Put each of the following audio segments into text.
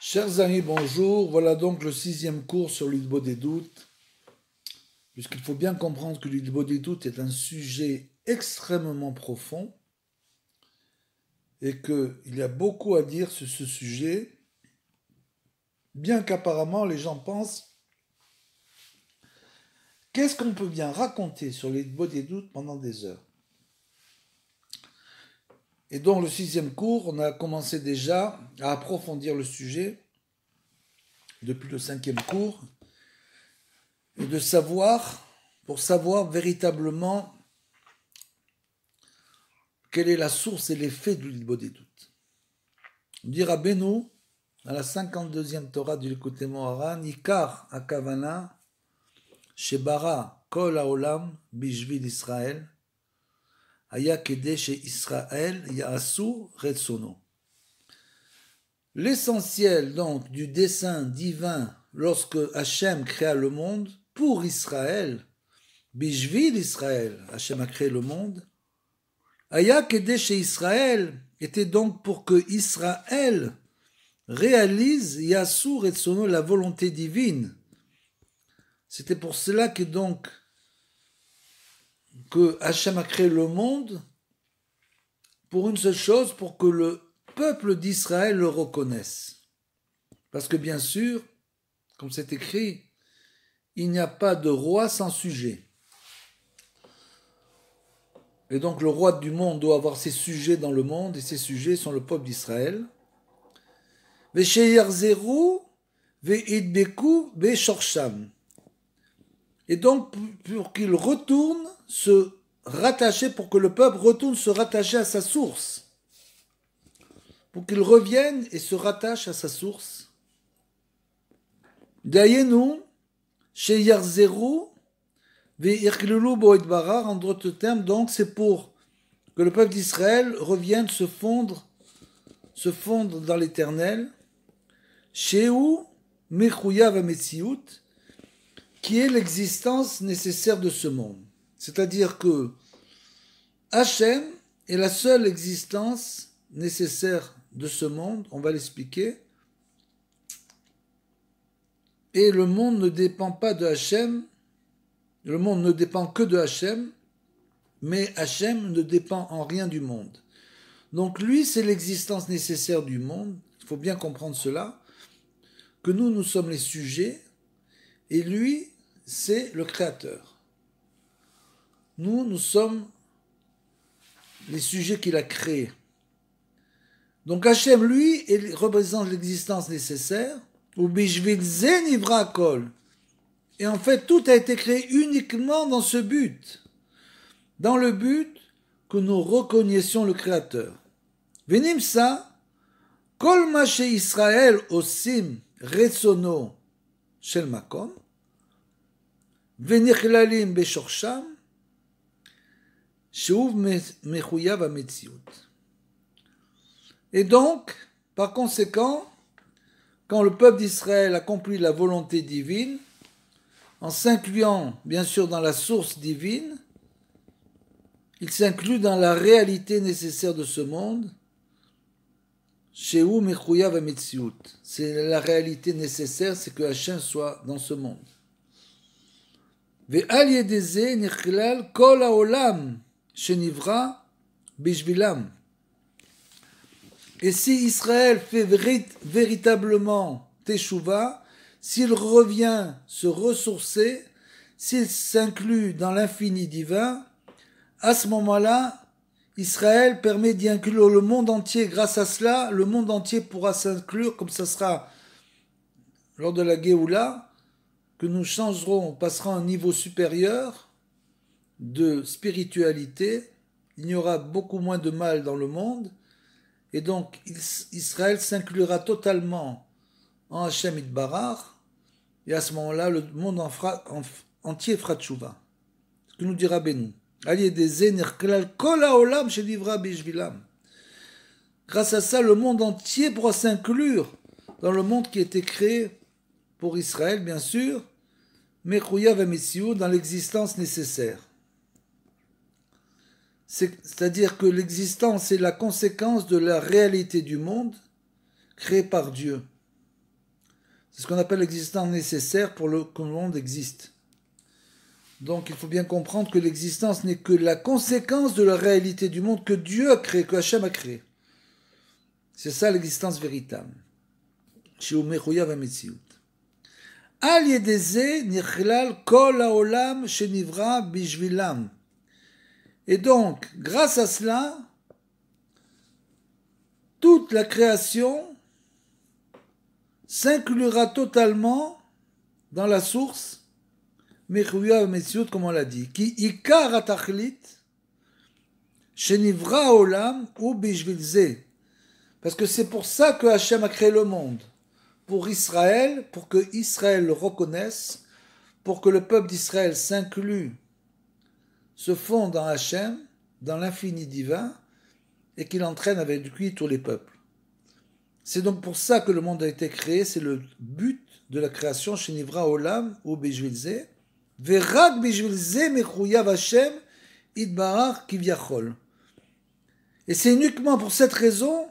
Chers amis, bonjour. Voilà donc le 6e cours sur l'Hidbo des doutes. Puisqu'il faut bien comprendre que l'Hidbo des doutes est un sujet extrêmement profond et qu'il y a beaucoup à dire sur ce sujet, bien qu'apparemment les gens pensent qu'est-ce qu'on peut bien raconter sur l'Hidbo des doutes pendant des heures. Et donc le 6e cours, on a commencé déjà à approfondir le sujet depuis le 5e cours et pour savoir véritablement quelle est la source et l'effet du l'Hidbo des doutes. On dit Rabbeinu, à la 52e Torah du Likutei Moharan, Ikar Akavana, Shebara Kol Haolam Bishvil Israël, Haya Kedeh She Israël Yaasu Retsono. L'essentiel donc du dessein divin lorsque Hachem créa le monde pour Israël, Bishvil Israël, Hachem a créé le monde, Haya Kedeh She Israël était donc pour que Israël réalise Yaasu Retsono, la volonté divine. C'était pour cela que Hachem a créé le monde pour une seule chose, pour que le peuple d'Israël le reconnaisse. Parce que bien sûr, comme c'est écrit, il n'y a pas de roi sans sujet. Et donc le roi du monde doit avoir ses sujets dans le monde, et ses sujets sont le peuple d'Israël. Vesheyarzeru veidbeku veshorsham. Et donc pour qu'il retourne se rattacher, pour que le peuple retourne se rattacher à sa source. Pour qu'il revienne et se rattache à sa source. Dayenu, sheyarzeru ve'irklulu bo'edbarar, en d'autres termes, donc c'est pour que le peuple d'Israël revienne se fondre dans l'éternel. Sheu mechuyav hametziut, qui est l'existence nécessaire de ce monde. C'est-à-dire que Hachem est la seule existence nécessaire de ce monde, on va l'expliquer, et le monde ne dépend pas de Hachem, le monde ne dépend que de Hachem, mais Hachem ne dépend en rien du monde. Donc lui, c'est l'existence nécessaire du monde, il faut bien comprendre cela, que nous sommes les sujets, et lui, c'est le créateur. Nous sommes les sujets qu'il a créés. Donc Hachem, lui, représente l'existence nécessaire, ou bishvil ze nivra kol. Et en fait, tout a été créé uniquement dans ce but, dans le but que nous reconnaissions le Créateur. Venimsa, kol ma she Israël osim retsono shel makom, venichlalim beshorsham, shuv mechuyav hametziut. Et donc, par conséquent, quand le peuple d'Israël accomplit la volonté divine, en s'incluant bien sûr dans la source divine, il s'inclut dans la réalité nécessaire de ce monde, Sheu mechuyav hametziut. C'est la réalité nécessaire, c'est que Hachem soit dans ce monde. Ve'al yedeze nichlal kol haolam shenivra bishvilam. Et si Israël fait véritablement teshuva, s'il revient se ressourcer, s'il s'inclut dans l'infini divin, à ce moment-là, Israël permet d'y inclure le monde entier. Grâce à cela, le monde entier pourra s'inclure, comme ça sera lors de la Géoula, que nous changerons, on passera à un niveau supérieur de spiritualité. Il y aura beaucoup moins de mal dans le monde. Et donc, Israël s'inclura totalement en Hachem Itbarach, et à ce moment-là, le monde entier fera tchouva. Ce que nous dira Rabbeinu. Grâce à ça, le monde entier pourra s'inclure dans le monde qui a été créé pour Israël, bien sûr, Mechuyav hametziut, dans l'existence nécessaire. C'est-à-dire que l'existence est la conséquence de la réalité du monde créé par Dieu. C'est ce qu'on appelle l'existence nécessaire pour que le monde existe. Donc il faut bien comprendre que l'existence n'est que la conséquence de la réalité du monde que Dieu a créé, que Hachem a créé. C'est ça l'existence véritable. Sheu mechuyav hametziut. Al yedeze nichlal kol haolam shenivra bishvilam. Et donc, grâce à cela, toute la création s'inclura totalement dans la source mechuyav hametziut, comme on l'a dit, qui ikar atachlit shenivra haolam ou bishvilze. Parce que c'est pour ça que Hachem a créé le monde. Pour Israël, pour que Israël le reconnaisse, pour que le peuple d'Israël s'inclue, se fonde dans Hachem, dans l'infini divin, et qu'il entraîne avec lui tous les peuples. C'est donc pour ça que le monde a été créé, c'est le but de la création, chez Nivra Olam ou Bejvilze, Verak Bejvilze Mechuyav Hachem Idbarach Kivyachol. Et c'est uniquement pour cette raison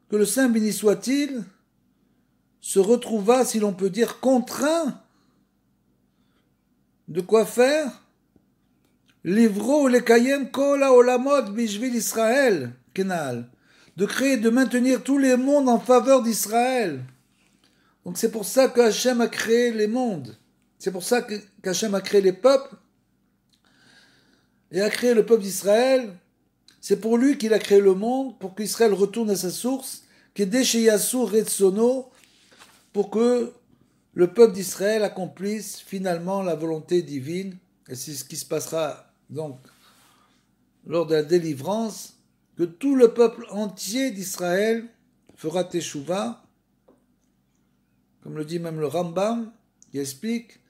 que le Saint béni soit-il se retrouva, si l'on peut dire, contraint de quoi faire Livro lekayem kol haolamot bishvil Israël, Kenal, de créer, de maintenir tous les mondes en faveur d'Israël. Donc c'est pour ça que Hachem a créé les mondes. C'est pour ça qu'Hachem a créé les peuples et a créé le peuple d'Israël. C'est pour lui qu'il a créé le monde, pour qu'Israël retourne à sa source, pour que le peuple d'Israël accomplisse finalement la volonté divine. Et c'est ce qui se passera donc lors de la délivrance, que tout le peuple entier d'Israël fera Teshuvah, comme le dit même le Rambam, qui explique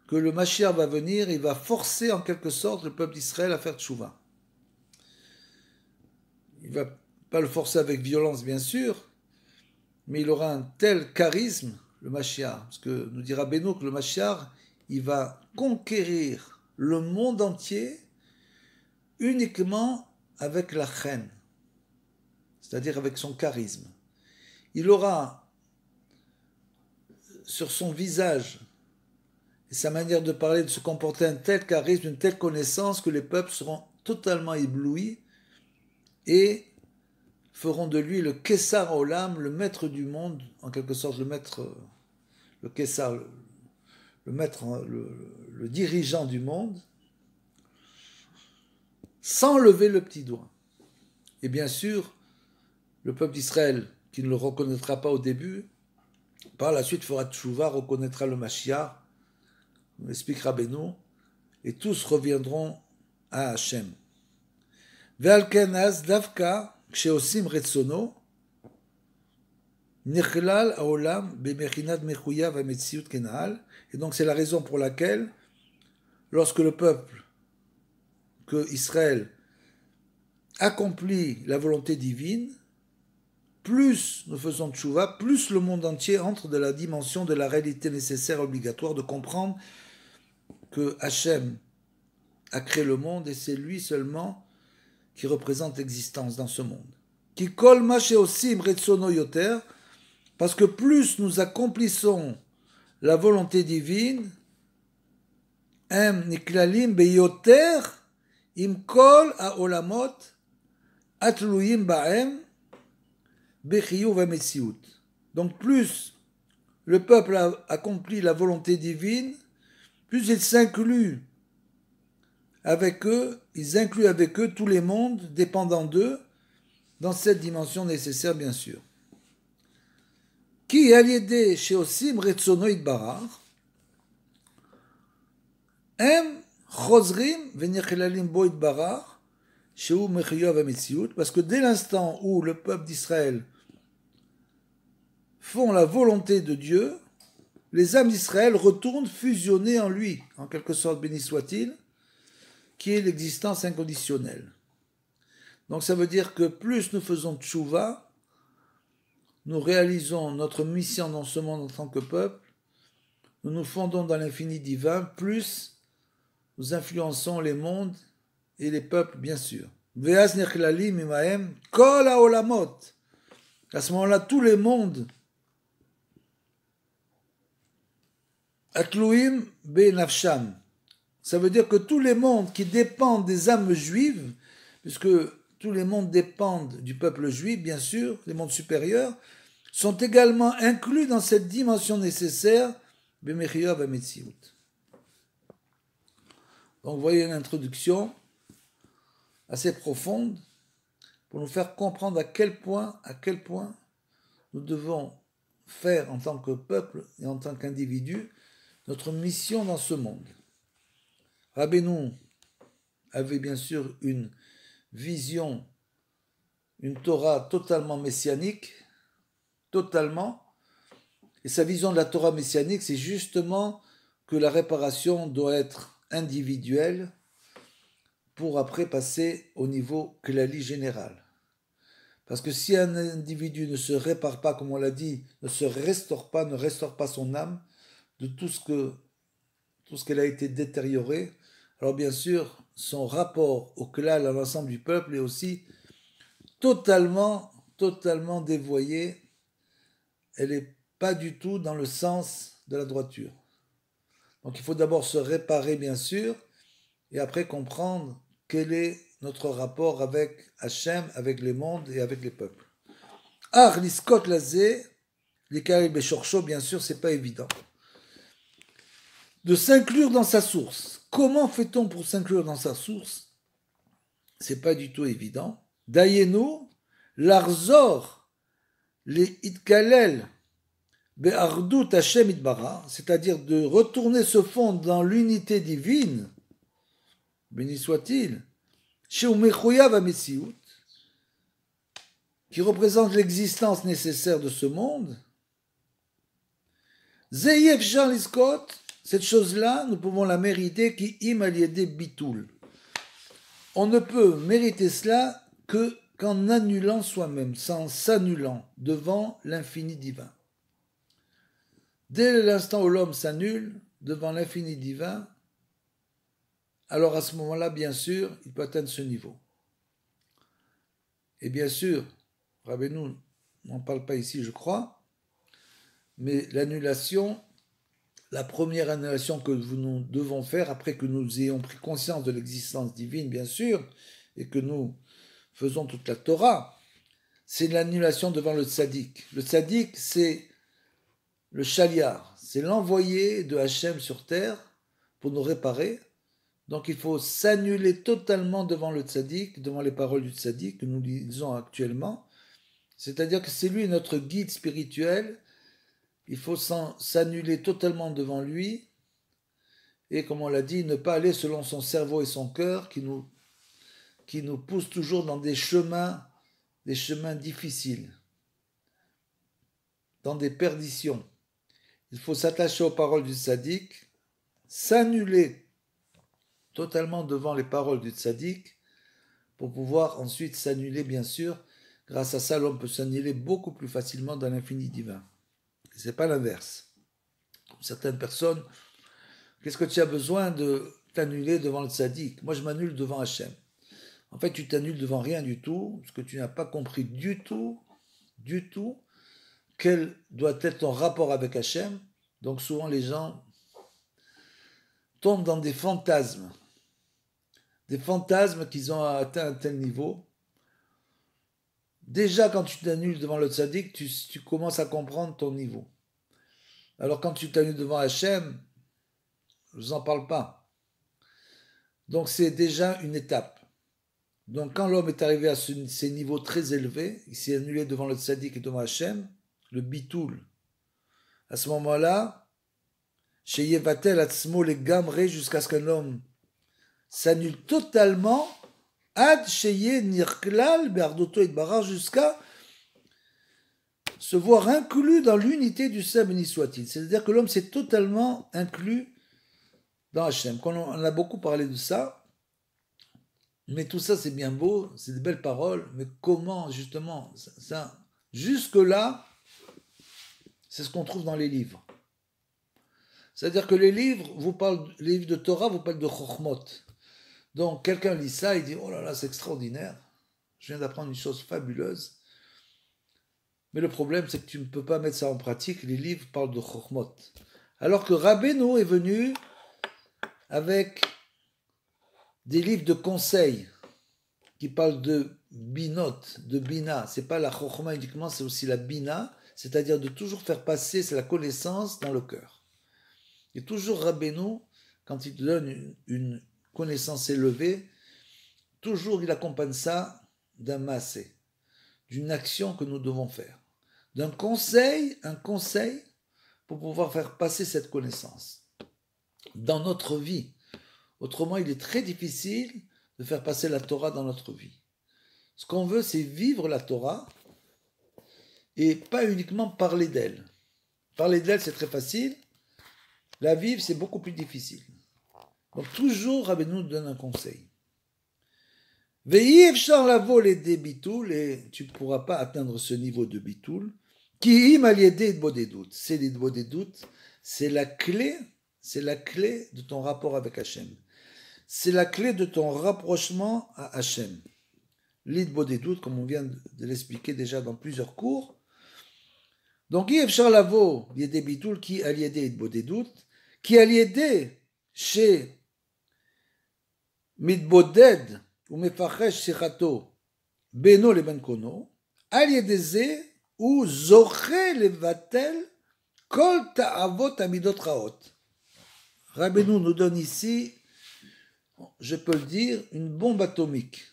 que le Mashiach va venir, il va forcer en quelque sorte le peuple d'Israël à faire Teshuvah. Il ne va pas le forcer avec violence, bien sûr, mais il aura un tel charisme, le Mashiach, parce que nous dira Beno que le Mashiach, il va conquérir le monde entier uniquement avec la chen, c'est-à-dire avec son charisme. Il aura sur son visage et sa manière de parler, de se comporter, un tel charisme, une telle connaissance que les peuples seront totalement éblouis et feront de lui le Kessar Olam, le maître du monde, en quelque sorte le maître, le Kessar, le maître, le dirigeant du monde, sans lever le petit doigt. Et bien sûr, le peuple d'Israël, qui ne le reconnaîtra pas au début, par la suite fera Teshuvah, reconnaîtra le Mashiach, on expliquera Beno, et tous reviendront à Hachem. Ve'al ken az davka כשעושים רצונו, נכלל העולם במכינת מחויב המציאות כנעל. Et donc c'est la raison pour laquelle, lorsque le peuple, que Israël, accomplit la volonté divine, plus nous faisons tchouva, plus le monde entier entre dans la dimension de la réalité nécessaire obligatoire de comprendre que Hachem a créé le monde et c'est lui seulement qui représente l'existence dans ce monde. Qui kol ma sheosim retsono yoter, parce que plus nous accomplissons la volonté divine, em niklalim beyoter im kol haolamot atluyim baem bechiyuv hametziut. Donc plus le peuple a accompli la volonté divine, plus il s'inclut avec eux, ils incluent avec eux tous les mondes dépendant d'eux, dans cette dimension nécessaire, bien sûr. Qui aliédé chez Osim Retsono Itbarach, Em Chozrim Venichelalim Bo Itbarach, Sheu Mechuyav HaMetziut, parce que dès l'instant où le peuple d'Israël font la volonté de Dieu, les âmes d'Israël retournent fusionnées en lui, en quelque sorte, béni soit-il, qui est l'existence inconditionnelle. Donc ça veut dire que plus nous faisons tchouva, nous réalisons notre mission dans ce monde en tant que peuple, nous nous fondons dans l'infini divin, plus nous influençons les mondes et les peuples, bien sûr. À ce moment-là, tous les mondes Atluim benafsham. Ça veut dire que tous les mondes qui dépendent des âmes juives, puisque tous les mondes dépendent du peuple juif, bien sûr, les mondes supérieurs, sont également inclus dans cette dimension nécessaire, b'mechiyav hametziut. Donc vous voyez une introduction assez profonde pour nous faire comprendre à quel point nous devons faire en tant que peuple et en tant qu'individu notre mission dans ce monde. Rabbeinu avait bien sûr une vision, une Torah totalement messianique, totalement, et sa vision de la Torah messianique, c'est justement que la réparation doit être individuelle pour après passer au niveau klali général. Parce que si un individu ne se répare pas, comme on l'a dit, ne restaure pas son âme de tout ce qu'elle a été détériorée, alors bien sûr, son rapport au klal, à l'ensemble du peuple, est aussi totalement dévoyé. Elle n'est pas du tout dans le sens de la droiture. Donc il faut d'abord se réparer, bien sûr, et après comprendre quel est notre rapport avec Hachem, avec les mondes et avec les peuples. Ar liskot lazé, l'ikari beshorcho, bien sûr, c'est pas évident. De s'inclure dans sa source. Comment fait-on pour s'inclure dans sa source? C'est pas du tout évident. Dayenu, l'arzor, les itkalel, be'ardut Hachem itbara, c'est-à-dire de retourner se fondre dans l'unité divine, béni soit-il, chez Umechoyav Hametziut, qui représente l'existence nécessaire de ce monde. Zeyev Jean Liskot, cette chose-là, nous pouvons la mériter qui im aliédé bitoul. On ne peut mériter cela que qu'en annulant soi-même, sans s'annulant devant l'infini divin. Dès l'instant où l'homme s'annule devant l'infini divin, alors à ce moment-là, bien sûr, il peut atteindre ce niveau. Et bien sûr, Rabbeinu n'en parle pas ici, je crois, mais l'annulation, la première annulation que nous devons faire après que nous ayons pris conscience de l'existence divine, bien sûr, et que nous faisons toute la Torah, c'est l'annulation devant le tzaddik. Le tzaddik, c'est le chaliar, c'est l'envoyé de Hachem sur terre pour nous réparer. Donc il faut s'annuler totalement devant le tzaddik, devant les paroles du tzaddik que nous lisons actuellement. C'est-à-dire que c'est lui notre guide spirituel. Il faut s'annuler totalement devant lui. Et comme on l'a dit, ne pas aller selon son cerveau et son cœur qui nous poussent toujours dans des chemins difficiles, dans des perditions. Il faut s'attacher aux paroles du tzaddik, s'annuler totalement devant les paroles du tzaddik, pour pouvoir ensuite s'annuler, bien sûr. Grâce à ça, l'homme peut s'annuler beaucoup plus facilement dans l'infini divin. Et c'est pas l'inverse. Comme certaines personnes, qu'est-ce que tu as besoin de t'annuler devant le tzaddik? Moi, je m'annule devant Hachem. En fait, tu t'annules devant rien du tout, parce que tu n'as pas compris du tout, quel doit être ton rapport avec Hachem. Donc souvent, les gens tombent dans des fantasmes qu'ils ont atteint un tel niveau. Déjà, quand tu t'annules devant le tzaddik, tu commences à comprendre ton niveau. Alors, quand tu t'annules devant Hachem, je vous en parle pas. Donc, c'est déjà une étape. Donc, quand l'homme est arrivé à ces niveaux très élevés, il s'est annulé devant le tzaddik et devant Hachem, le bitoul. À ce moment-là, chez Yevatel Atzmo les gamré, jusqu'à ce qu'un homme s'annule totalement, ad sheye nirklal be'ardoto et barar, jusqu'à se voir inclus dans l'unité du Saint béni soit-il. C'est-à-dire que l'homme s'est totalement inclus dans Hachem. On a beaucoup parlé de ça, mais tout ça c'est bien beau, c'est de belles paroles, mais comment justement ça jusque-là, c'est ce qu'on trouve dans les livres. C'est-à-dire que les livres de Torah vous parlent de chokhmot. Donc quelqu'un lit ça, il dit oh là là, c'est extraordinaire, je viens d'apprendre une chose fabuleuse. Mais le problème, c'est que tu ne peux pas mettre ça en pratique. Les livres parlent de chokhmot. Alors que Rabbeinu est venu avec des livres de conseils qui parlent de binot, de bina. C'est pas la chokhma uniquement, c'est aussi la bina, c'est-à-dire de toujours faire passer la connaissance dans le cœur. Et toujours Rabbeinu, quand il te donne une connaissance élevée, toujours il accompagne ça d'un massé, d'une action que nous devons faire, d'un conseil, un conseil pour pouvoir faire passer cette connaissance dans notre vie. Autrement, il est très difficile de faire passer la Torah dans notre vie. Ce qu'on veut, c'est vivre la Torah et pas uniquement parler d'elle. Parler d'elle, c'est très facile. La vivre, c'est beaucoup plus difficile. Donc toujours, Rabbeinu nous donne un conseil. Veillez lavo les bitoul, et tu ne pourras pas atteindre ce niveau de bitoul. Qui im aliédé doutes. C'est doutes, c'est la clé de ton rapport avec Hachem. C'est la clé de ton rapprochement à Hachem. L'idbodédout, comme on vient de l'expliquer déjà dans plusieurs cours. Donc, Yevchar Lavo, Yedé Bitoul, qui aliédé idbodédout, qui aliédé chez Midboded ou Mefachesh Sichato, Beno le Benkono, aliédé ou Zoché le Vatel, Kol Ta'avot Amidot Raot. Rabbeinu nous donne ici, je peux le dire, une bombe atomique.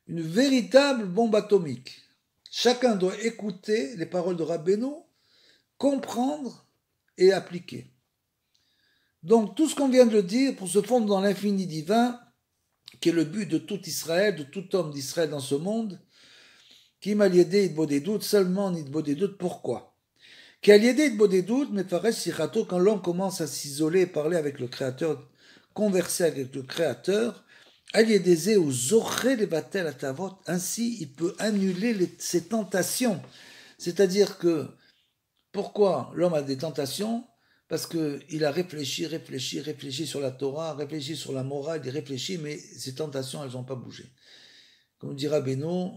Une véritable bombe atomique. Chacun doit écouter les paroles de Rabbeinu, comprendre et appliquer. Donc tout ce qu'on vient de le dire pour se fondre dans l'infini divin, qui est le but de tout Israël, de tout homme d'Israël dans ce monde, qui m'a lié doutes, seulement doutes, pourquoi? Qui a lié doutes, mais paraît sirato, quand l'homme commence à s'isoler et parler avec le Créateur, converser avec le Créateur, ainsi il peut annuler ses tentations. C'est-à-dire que, pourquoi l'homme a des tentations? Parce qu'il a réfléchi sur la Torah, réfléchi sur la morale, il réfléchit, mais ses tentations, elles n'ont pas bougé. Comme dira Beno,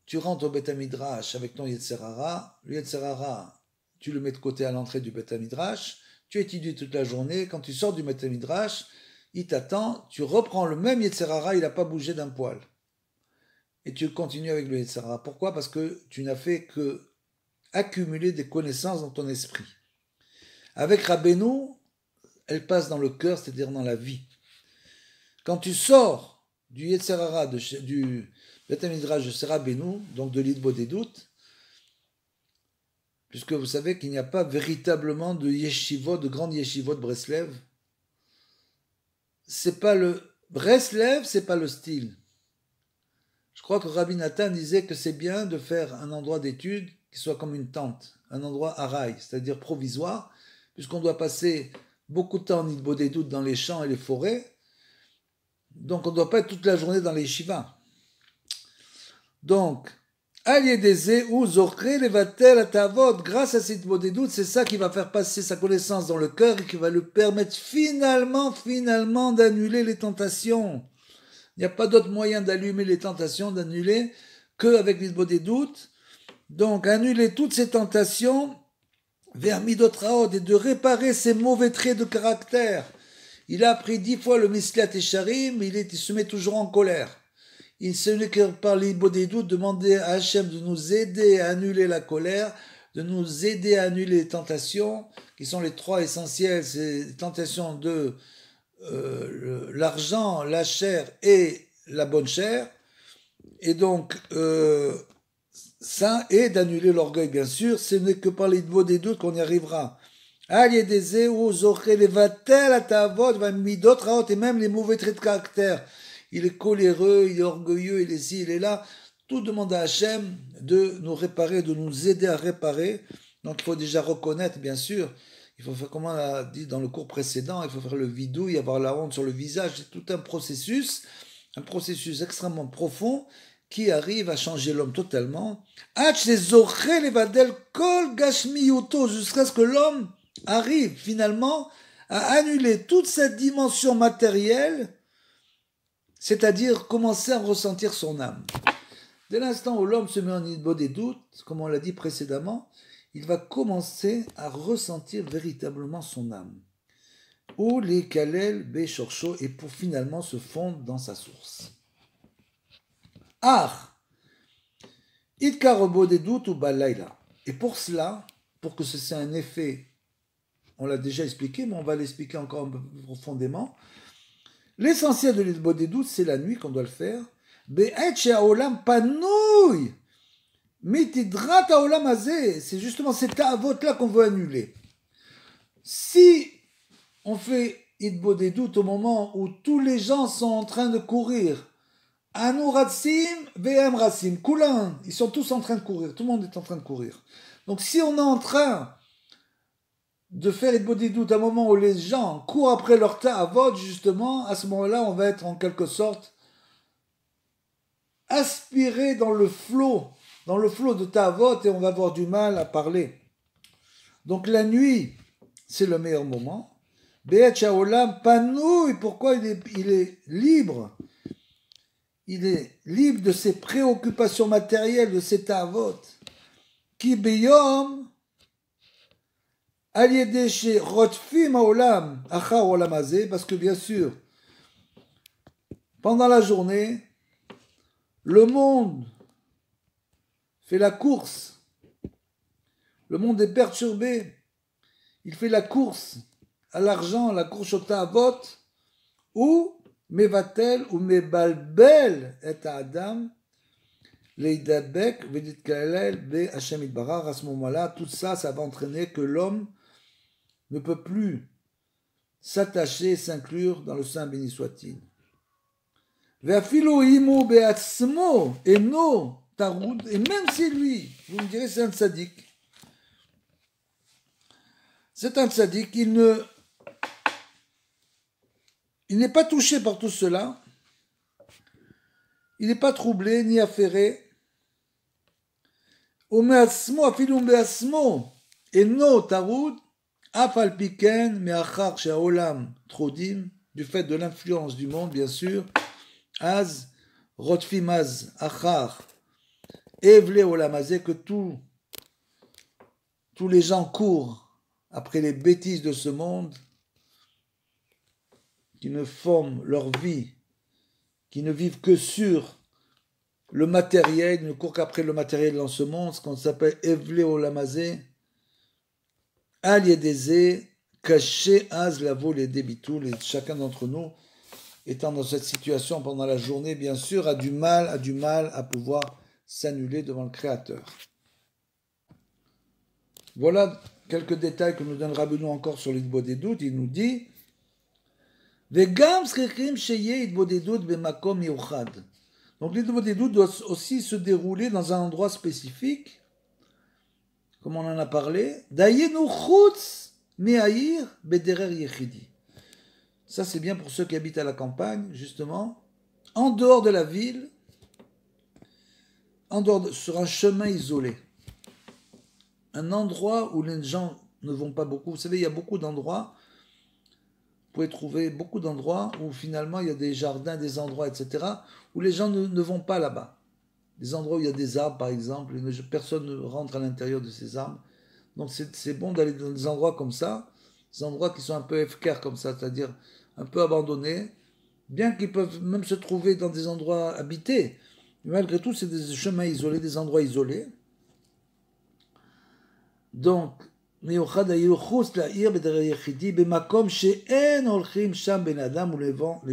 tu rentres au Beth Midrash avec ton Yetzer Hara, le Yetzer Hara, tu le mets de côté à l'entrée du Beth Midrash, tu étudies toute la journée, quand tu sors du Beth Midrash, il t'attend, tu reprends le même Yetzer Hara, il n'a pas bougé d'un poil. Et tu continues avec le Yetzer Hara. Pourquoi? Parce que tu n'as fait que accumuler des connaissances dans ton esprit. Avec Rabbeinu, elle passe dans le cœur, c'est-à-dire dans la vie. Quand tu sors du Yetzer Hara, du Beth Midrash de Rabbeinu, donc de l'Idbodédout, puisque vous savez qu'il n'y a pas véritablement de yeshivot, de grandes yeshivot de Breslev, c'est pas le Breslev, c'est pas le style. Je crois que Rabbi Nathan disait que c'est bien de faire un endroit d'étude qui soit comme une tente, un endroit araï, c'est-à-dire provisoire, puisqu'on doit passer beaucoup de temps en Idbodédout dans les champs et les forêts, donc on ne doit pas être toute la journée dans les yeshivas. Donc, grâce à cette Idbodédout, c'est ça qui va faire passer sa connaissance dans le cœur et qui va lui permettre finalement d'annuler les tentations. Il n'y a pas d'autre moyen d'allumer les tentations, d'annuler, qu'avec l'Idbodédout. Donc, annuler toutes ces tentations vers Midot Raot et de réparer ses mauvais traits de caractère. Il a appris 10 fois le Mislat et Sharim, mais il se met toujours en colère. Il se met que par l'Idbodédout, demander à Hachem de nous aider à annuler la colère, de nous aider à annuler les tentations, qui sont les trois essentielles, c'est les tentations de l'argent, la chair et la bonne chair. Et donc, ça, et d'annuler l'orgueil, bien sûr, ce n'est que par l'Idbodédout qu'on y arrivera. Et même les mauvais traits de caractère. Il est coléreux, il est orgueilleux, il est ci, il est là. Tout demande à Hachem de nous réparer, de nous aider à réparer. Donc il faut déjà reconnaître, bien sûr, il faut faire, comme on a dit dans le cours précédent, il faut faire le vidouille, avoir la honte sur le visage. C'est tout un processus extrêmement profond qui arrive à changer l'homme totalement. Jusqu'à ce que l'homme arrive finalement à annuler toute cette dimension matérielle, c'est-à-dire commencer à ressentir son âme. Dès l'instant où l'homme se met en Idbodédout, comme on l'a dit précédemment, il va commencer à ressentir véritablement son âme. Ou les kalel beshorcho, et pour finalement se fondre dans sa source. Itkar des doutes ou balaïla. Et pour cela, pour que ce soit un effet, on l'a déjà expliqué, mais on va l'expliquer encore un peu plus profondément. L'essentiel de l'Idbo des doutes, c'est la nuit qu'on doit le faire. C'est justement cet avot-là qu'on veut annuler. Si on fait Idbo des doutes au moment où tous les gens sont en train de courir, Anu Ratsim, VM Ratsim, Koulin, ils sont tous en train de courir, tout le monde est en train de courir. Donc si on est en train de faire Idbo des doutes à un moment où les gens courent après leur ta'avot, justement, à ce moment-là, on va être en quelque sorte aspiré dans le flot de ta'avot et on va avoir du mal à parler. Donc la nuit, c'est le meilleur moment. Be'et sha'olam panouï, pourquoi il est libre? Il est libre de ses préoccupations matérielles, de ses ta'avot. Ki beyom al yedeh rotfim ha'olam achar olam hazeh, parce que bien sûr, pendant la journée, le monde fait la course. Le monde est perturbé. Il fait la course à l'argent, la course au ta'avot, ou mevatel ou mebalbel et adam leidabek veditkalel be Hashem itbarar. À ce moment-là, tout ça, ça va entraîner que l'homme ne peut plus s'attacher, s'inclure dans le Saint béni soit-il. Ve'afilu imu be'atzmo eno taroud, et même si lui, vous me direz, c'est un tzaddik. C'est un tzaddik, il n'est pas touché par tout cela, il n'est pas troublé ni affairé. Umeatzmo afilu be'atzmo eno taroud afal piken me'achar she'aolam trodim, du fait de l'influence du monde, bien sûr. Az rotfim az achar evle olamazé, que tous les gens courent après les bêtises de ce monde, qui ne forment leur vie, qui ne vivent que sur le matériel, ils ne courent qu'après le matériel dans ce monde, ce qu'on s'appelle evle olamazé, al yedeze caché az lavo les débitul, et chacun d'entre nous étant dans cette situation pendant la journée, bien sûr, a du mal à pouvoir s'annuler devant le Créateur. Voilà quelques détails que nous donne Rabbeinu encore sur l'Idbo des doutes. Il nous dit Vegam srichim sheye Idbo des doutes bemakom miuchad. Donc l'Idbo des doutes doit aussi se dérouler dans un endroit spécifique, comme on en a parlé. Dayenu chutz me'air bederer yechidi. Ça, c'est bien pour ceux qui habitent à la campagne, justement, en dehors de la ville, sur un chemin isolé. Un endroit où les gens ne vont pas beaucoup. Vous savez, il y a beaucoup d'endroits, vous pouvez trouver beaucoup d'endroits où finalement il y a des jardins, des endroits, etc., où les gens ne vont pas là-bas. Des endroits où il y a des arbres, par exemple, et personne ne rentre à l'intérieur de ces arbres. Donc c'est bon d'aller dans des endroits comme ça, des endroits qui sont un peu FKR comme ça, c'est-à-dire un peu abandonnés, bien qu'ils peuvent même se trouver dans des endroits habités. Mais malgré tout, c'est des chemins isolés, des endroits isolés. Donc, où les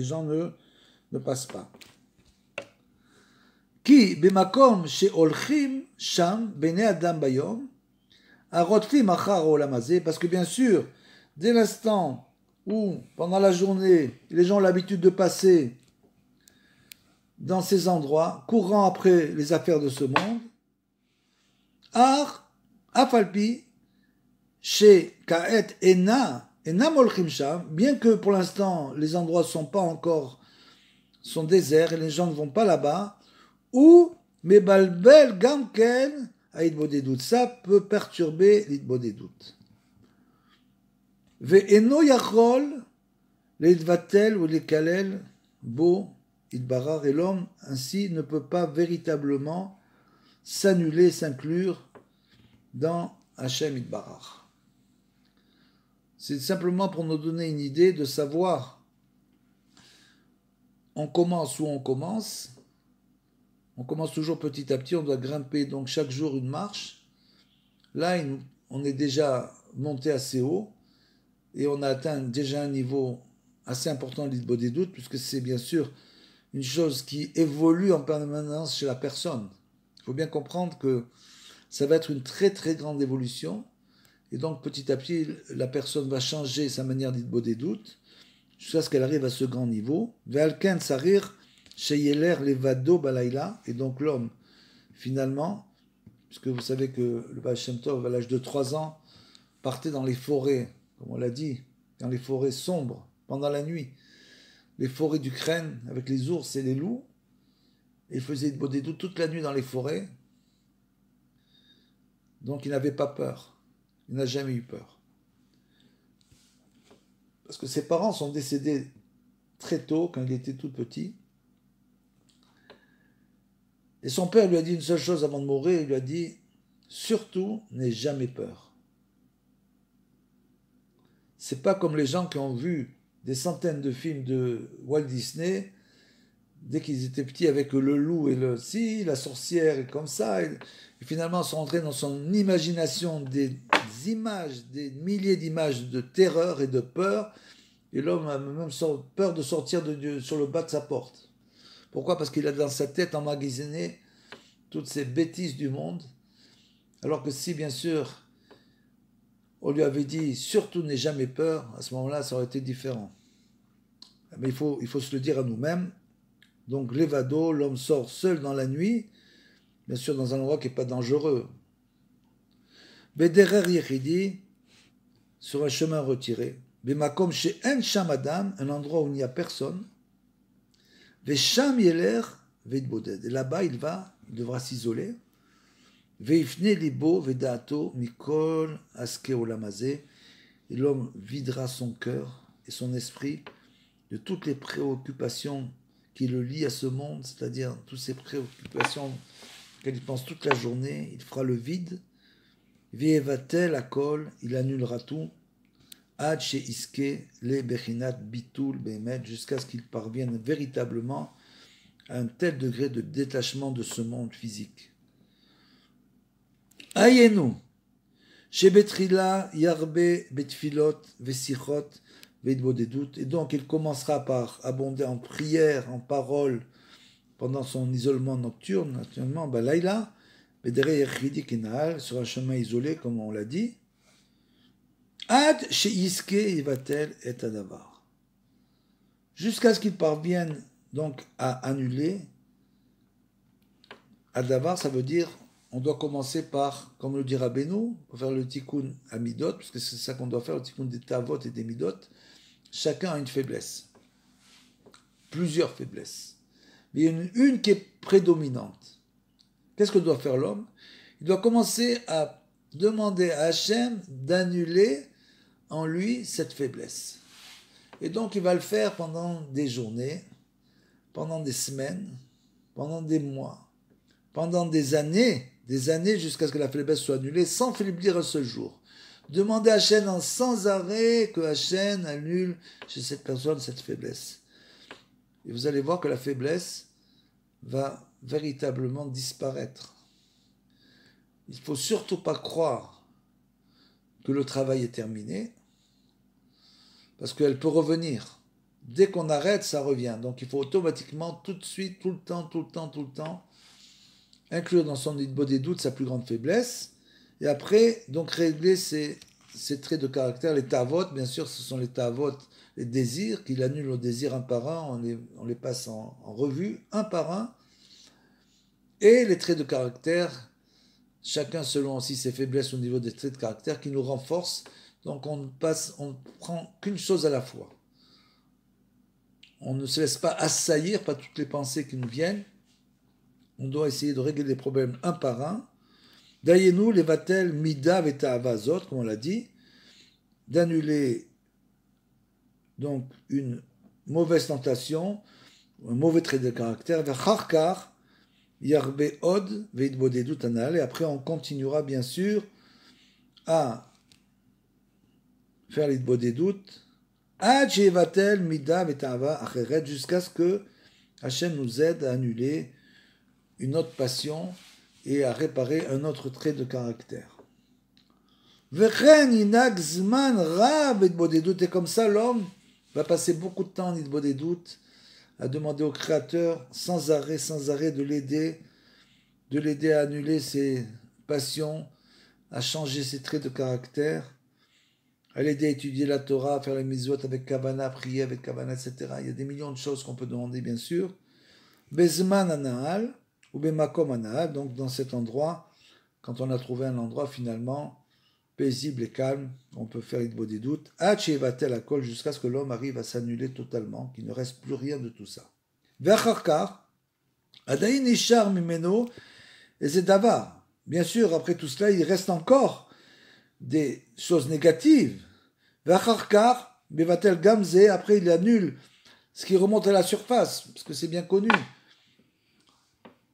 gens ne passent pas. Qui, bemakom she'olchim sham bene adam bayom, arotfim achar olam hazeh, parce que bien sûr, dès l'instant où, pendant la journée, les gens ont l'habitude de passer dans ces endroits, courant après les affaires de ce monde, ar afalpi chez kaet ena molchim sham, bien que pour l'instant les endroits sont déserts et les gens ne vont pas là-bas, ou mebalbel gamken à Idbo des doutes, ça peut perturber l'Idbo des doutes. Ve'eno yachol leidvatel ou lekalel bo idbarar, et l'homme ainsi ne peut pas véritablement s'annuler, s'inclure dans Hashem Itbarach. C'est simplement pour nous donner une idée de savoir on commence où on commence. On commence toujours petit à petit, on doit grimper donc chaque jour une marche. Là, on est déjà monté assez haut et on a atteint déjà un niveau assez important de l'Hitbod des doutes, puisque c'est bien sûr une chose qui évolue en permanence chez la personne. Il faut bien comprendre que ça va être une très très grande évolution, et donc petit à petit, la personne va changer sa manière d'Hitbod des doutes, jusqu'à ce qu'elle arrive à ce grand niveau. Ve'alken sarir sheyeler levado balayla, et donc l'homme, finalement, puisque vous savez que le Baal Shem Tov, à l'âge de 3 ans, partait dans les forêts, comme on l'a dit, dans les forêts sombres, pendant la nuit, les forêts d'Ukraine, avec les ours et les loups, et il faisait des doutes toute la nuit dans les forêts, donc il n'avait pas peur, il n'a jamais eu peur. Parce que ses parents sont décédés très tôt, quand il était tout petit, et son père lui a dit une seule chose avant de mourir, il lui a dit « Surtout, n'aie jamais peur ». C'est pas comme les gens qui ont vu des centaines de films de Walt Disney, dès qu'ils étaient petits avec le loup et la sorcière et comme ça, et finalement sont rentrés dans son imagination des images, des milliers d'images de terreur et de peur, et l'homme a même peur de sortir sur le bas de sa porte. Pourquoi? Parce qu'il a dans sa tête emmagasiné toutes ces bêtises du monde, alors que si bien sûr on lui avait dit surtout n'aie jamais peur, à ce moment-là ça aurait été différent. Mais il faut se le dire à nous-mêmes. Donc l'évado, l'homme sort seul dans la nuit, bien sûr dans un endroit qui n'est pas dangereux. Bederer Yechidi, sur un chemin retiré. Bemakom chez En Shamadam, un endroit où il n'y a personne. Vesham Yeler Veidboded. Et là-bas il devra s'isoler. Veifne libo vedato mikol aske olamazé. Et l'homme videra son cœur et son esprit de toutes les préoccupations qui le lient à ce monde, c'est-à-dire toutes ces préoccupations auxquelles il pense toute la journée. Il fera le vide. Vievatel akol, il annulera tout. Ad chez iske le bechinat bitul behemet, jusqu'à ce qu'il parvienne véritablement à un tel degré de détachement de ce monde physique. Ayenu, chez Betrila, Yarbe, Betfilot, Vesichot, Veidbodedut, et donc il commencera par abonder en prière, en paroles, pendant son isolement nocturne, naturellement, Balaïla, Bedere Yechidi Kenal, sur un chemin isolé, comme on l'a dit, Ad chez Iske Ivatel et Adavar, jusqu'à ce qu'il parvienne donc à annuler. Adavar, ça veut dire on doit commencer par, comme le dit Rabbeinu, pour faire le tikkun à midot, parce que c'est ça qu'on doit faire, le tikkun des tavot et des midot. Chacun a une faiblesse, plusieurs faiblesses, mais il y en a une qui est prédominante. Qu'est-ce que doit faire l'homme? Il doit commencer à demander à Hachem d'annuler en lui cette faiblesse. Et donc il va le faire pendant des journées, pendant des semaines, pendant des mois, pendant des années jusqu'à ce que la faiblesse soit annulée, sans faiblir un seul jour. Demandez à Hachem sans arrêt que Hachem annule chez cette personne cette faiblesse. Et vous allez voir que la faiblesse va véritablement disparaître. Il ne faut surtout pas croire que le travail est terminé, parce qu'elle peut revenir. Dès qu'on arrête, ça revient. Donc il faut automatiquement, tout de suite, tout le temps, inclure dans son Hitbod des doutes sa plus grande faiblesse, et après, donc régler ses traits de caractère, les tavot, bien sûr, ce sont les tavot, les désirs, qu'il annule aux désirs un par un, on les passe en revue, un par un, et les traits de caractère, chacun selon aussi ses faiblesses au niveau des traits de caractère, qui nous renforcent, donc on prend qu'une chose à la fois. On ne se laisse pas assaillir par toutes les pensées qui nous viennent, on doit essayer de régler les problèmes un par un. Dayenu levatel mida veta avazot, comme on l'a dit, d'annuler donc une mauvaise tentation, un mauvais trait de caractère, vecharkar yarbe od veitbodedut anal, et après on continuera bien sûr à faire l'idbodedut, ad shevatel mida vetava acheret, jusqu'à ce que Hachem nous aide à annuler une autre passion et à réparer un autre trait de caractère. Vechen inag zman rab idbodedut, et comme ça l'homme va passer beaucoup de temps en idbodedut, à demander au Créateur sans arrêt de l'aider à annuler ses passions, à changer ses traits de caractère, à l'aider à étudier la Torah, à faire les mitzvot avec Kavana, à prier avec Kavana, etc. Il y a des millions de choses qu'on peut demander, bien sûr. Bezman anahal, ou bemakom anahal, donc dans cet endroit, quand on a trouvé un endroit finalement paisible et calme, on peut faire idbodedut, tel akol, jusqu'à ce que l'homme arrive à s'annuler totalement, qu'il ne reste plus rien de tout ça. Ve'acharkar, adayin nishar mimeno, et c'est davar. Bien sûr, après tout cela, il reste encore des choses négatives. Ve'acharkar, bevatel gamze, après il annule ce qui remonte à la surface, parce que c'est bien connu.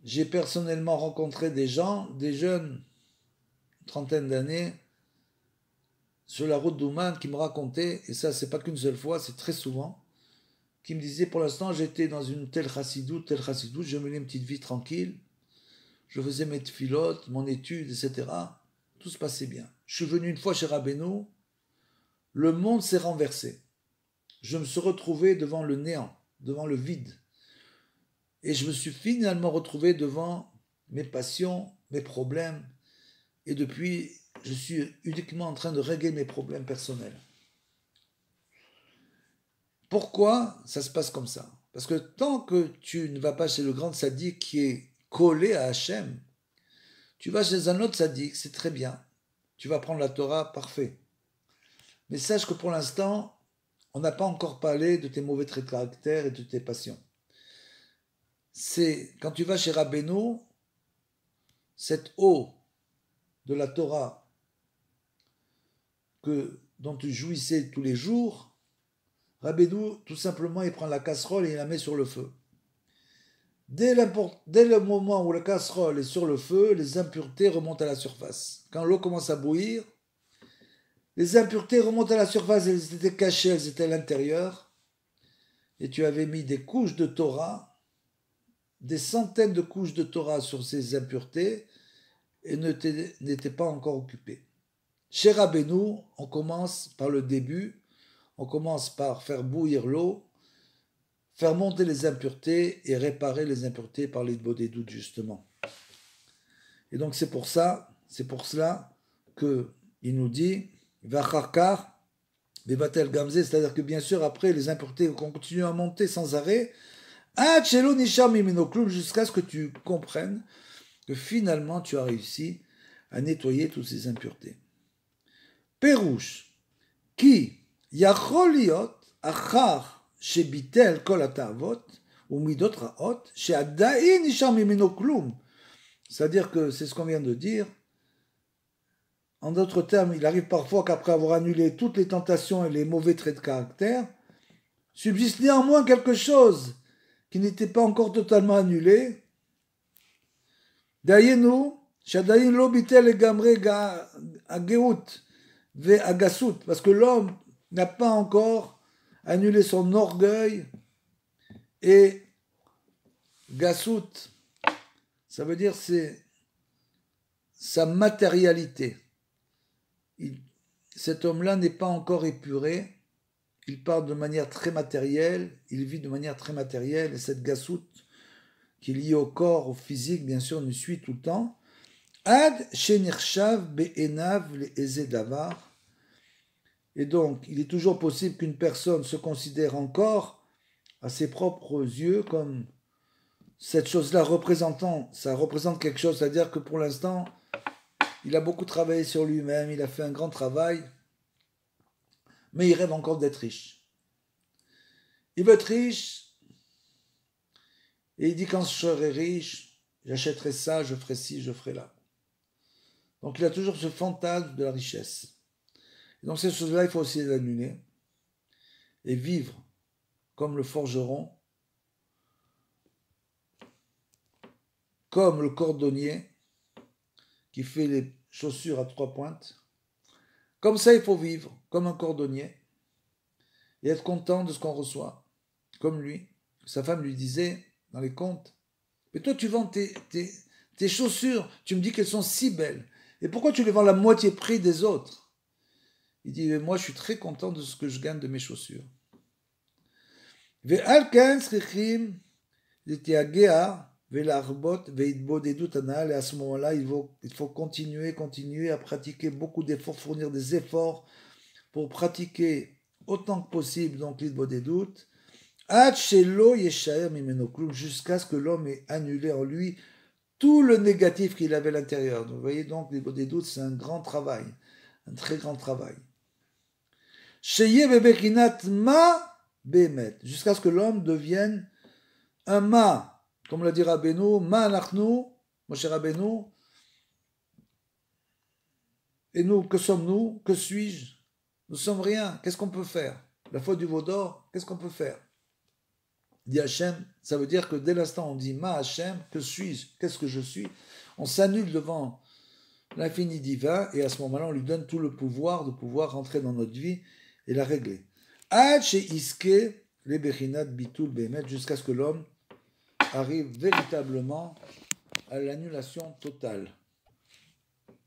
J'ai personnellement rencontré des gens, des jeunes, une trentaine d'années, sur la route d'Ouman, qui me racontaient, et ça c'est pas qu'une seule fois, c'est très souvent, qui me disaient, pour l'instant j'étais dans une telle chassidoute, je menais une petite vie tranquille, je faisais mes tfilotes, mon étude, etc. Tout se passait bien. Je suis venu une fois chez Rabbeinu, le monde s'est renversé. Je me suis retrouvé devant le néant, devant le vide. Et je me suis finalement retrouvé devant mes passions, mes problèmes. Et depuis, je suis uniquement en train de régler mes problèmes personnels. Pourquoi ça se passe comme ça? Parce que tant que tu ne vas pas chez le grand sadique qui est collé à Hachem, tu vas chez un autre sadique, c'est très bien. Tu vas prendre la Torah, parfait. Mais sache que pour l'instant, on n'a pas encore parlé de tes mauvais traits de caractère et de tes passions. C'est quand tu vas chez Rabbeinu, cette eau de la Torah dont tu jouissais tous les jours, Rabbeinu, tout simplement, il prend la casserole et il la met sur le feu. Dès le moment où la casserole est sur le feu, les impuretés remontent à la surface. Quand l'eau commence à bouillir, les impuretés remontent à la surface, elles étaient cachées, elles étaient à l'intérieur, et tu avais mis des couches de Torah, des centaines de couches de Torah sur ces impuretés, et n'étaient pas encore occupées. Chez Rabbeinu, on commence par le début, on commence par faire bouillir l'eau, faire monter les impuretés et réparer les impuretés par l'idbodedut justement. Et donc c'est pour cela que il nous dit vacharkar bevatel gamze, c'est-à-dire que bien sûr après les impuretés continuent à monter sans arrêt, jusqu'à ce que tu comprennes que finalement tu as réussi à nettoyer toutes ces impuretés. Perouche, qui yachol liot achar shebitel kol atavot umidot raot she'adayin nishar mimeno klum. C'est-à-dire que c'est ce qu'on vient de dire. En d'autres termes, il arrive parfois qu'après avoir annulé toutes les tentations et les mauvais traits de caractère, subsiste néanmoins quelque chose qui n'était pas encore totalement annulé. Dayenu she'adayin lo bitel egamre ageut ve'agasut, parce que l'homme n'a pas encore annulé son orgueil et gasut, ça veut dire c'est sa matérialité. Cet homme-là n'est pas encore épuré, il parle de manière très matérielle, il vit de manière très matérielle, et cette gasut qui est liée au corps, au physique, bien sûr, nous suit tout le temps. Ad shenirshav be'enav le'eze davar. Et donc, il est toujours possible qu'une personne se considère encore à ses propres yeux comme cette chose-là ça représente quelque chose, c'est-à-dire que pour l'instant, il a beaucoup travaillé sur lui-même, il a fait un grand travail, mais il rêve encore d'être riche. Il veut être riche, et il dit quand je serai riche, j'achèterai ça, je ferai ci, je ferai là. Donc il a toujours ce fantasme de la richesse. Et donc ces choses-là, il faut aussi les annuler et vivre comme le forgeron, comme le cordonnier qui fait les chaussures à 3 pointes, Comme ça, il faut vivre, comme un cordonnier, et être content de ce qu'on reçoit, comme lui. Sa femme lui disait, dans les contes, mais toi, tu vends tes chaussures, tu me dis qu'elles sont si belles, et pourquoi tu les vends la moitié prix des autres? Il dit, mais moi, je suis très content de ce que je gagne de mes chaussures. ועל כן צריכים להתייגע ולהרבות והתבודדות הנ"ל, et à ce moment-là, il faut continuer à pratiquer beaucoup d'efforts, fournir des efforts pour pratiquer autant que possible, donc l'itbodedut, עד שלא יישאר ממנו כלום, jusqu'à ce que l'homme ait annulé en lui tout le négatif qu'il avait à l'intérieur. Vous voyez donc, l'itbodedut, c'est un grand travail, un très grand travail. שיהיה בבחינת מה Bémet, jusqu'à ce que l'homme devienne un ma, comme l'a dit Rabbeinu, ma anachnu, Moshe Rabbeinu, et nous, que sommes-nous? Que suis-je? Nous sommes rien, qu'est-ce qu'on peut faire? La faute du veau d'or, qu'est-ce qu'on peut faire? Dit Hachem, ça veut dire que dès l'instant où on dit ma Hachem, que suis-je? Qu'est-ce que je suis? On s'annule devant l'infini divin, et à ce moment-là, on lui donne tout le pouvoir de pouvoir rentrer dans notre vie et la régler. Ad iske les bechinat bitul behemet, jusqu'à ce que l'homme arrive véritablement à l'annulation totale.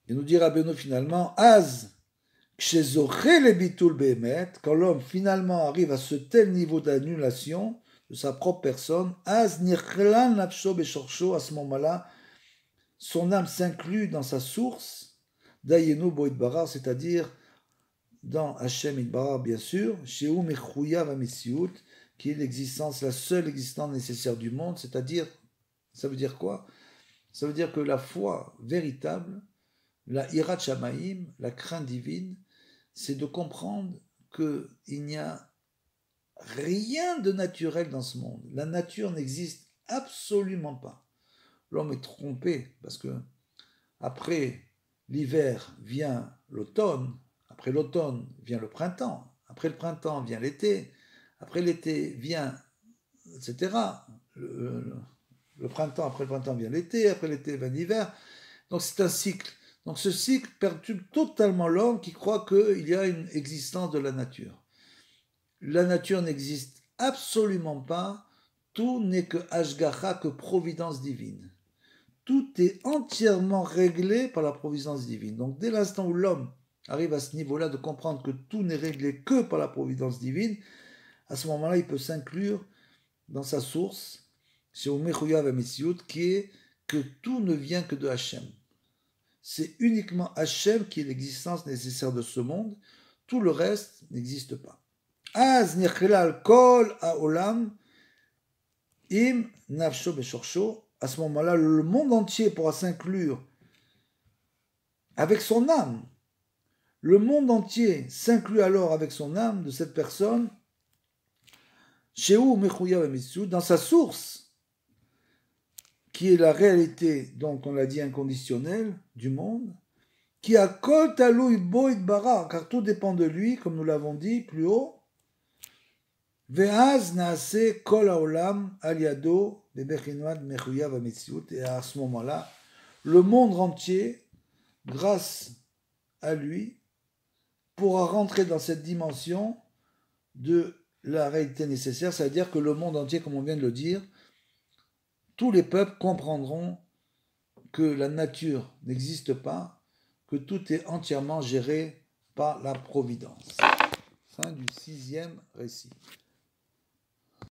Et nous dit Rabbeinu finalement, Az kshezoche le bitul behemet, quand l'homme finalement arrive à ce tel niveau d'annulation de sa propre personne, Az nichlan nafsho beshorcho, à ce moment-là, son âme s'inclut dans sa source, dayenu bo itbarar, c'est-à-dire dans Hachem itbarar bien sûr, sheu mechouyav hamesiut, qui est l'existence, la seule existence nécessaire du monde, c'est-à-dire, ça veut dire quoi? Ça veut dire que la foi véritable, la hirat shamaim, la crainte divine, c'est de comprendre qu'il n'y a rien de naturel dans ce monde. La nature n'existe absolument pas. L'homme est trompé parce que après l'hiver vient l'automne, après l'automne vient le printemps, après le printemps vient l'été, après l'été vient, etc. Le printemps, après le printemps vient l'été, après l'été vient l'hiver. Donc c'est un cycle. Donc ce cycle perturbe totalement l'homme qui croit qu'il y a une existence de la nature. La nature n'existe absolument pas. Tout n'est que Ashgacha, que providence divine. Tout est entièrement réglé par la providence divine. Donc dès l'instant où l'homme arrive à ce niveau-là de comprendre que tout n'est réglé que par la providence divine, à ce moment-là, il peut s'inclure dans sa source, qui est que tout ne vient que de Hachem. C'est uniquement Hachem qui est l'existence nécessaire de ce monde. Tout le reste n'existe pas. Az nichlal kol haolam im nafsho beshorcho. À ce moment-là, le monde entier pourra s'inclure avec son âme. Le monde entier s'inclut alors avec son âme de cette personne, dans sa source, qui est la réalité, donc on l'a dit inconditionnelle, du monde, qui a kol talui boit bara, car tout dépend de lui, comme nous l'avons dit plus haut. Ve'az naase kol haolam al yado bebechinat mechuyav hametziut, et à ce moment-là, le monde entier, grâce à lui, pourra rentrer dans cette dimension de la réalité nécessaire, c'est-à-dire que le monde entier, comme on vient de le dire, tous les peuples comprendront que la nature n'existe pas, que tout est entièrement géré par la providence. Fin du 6e récit.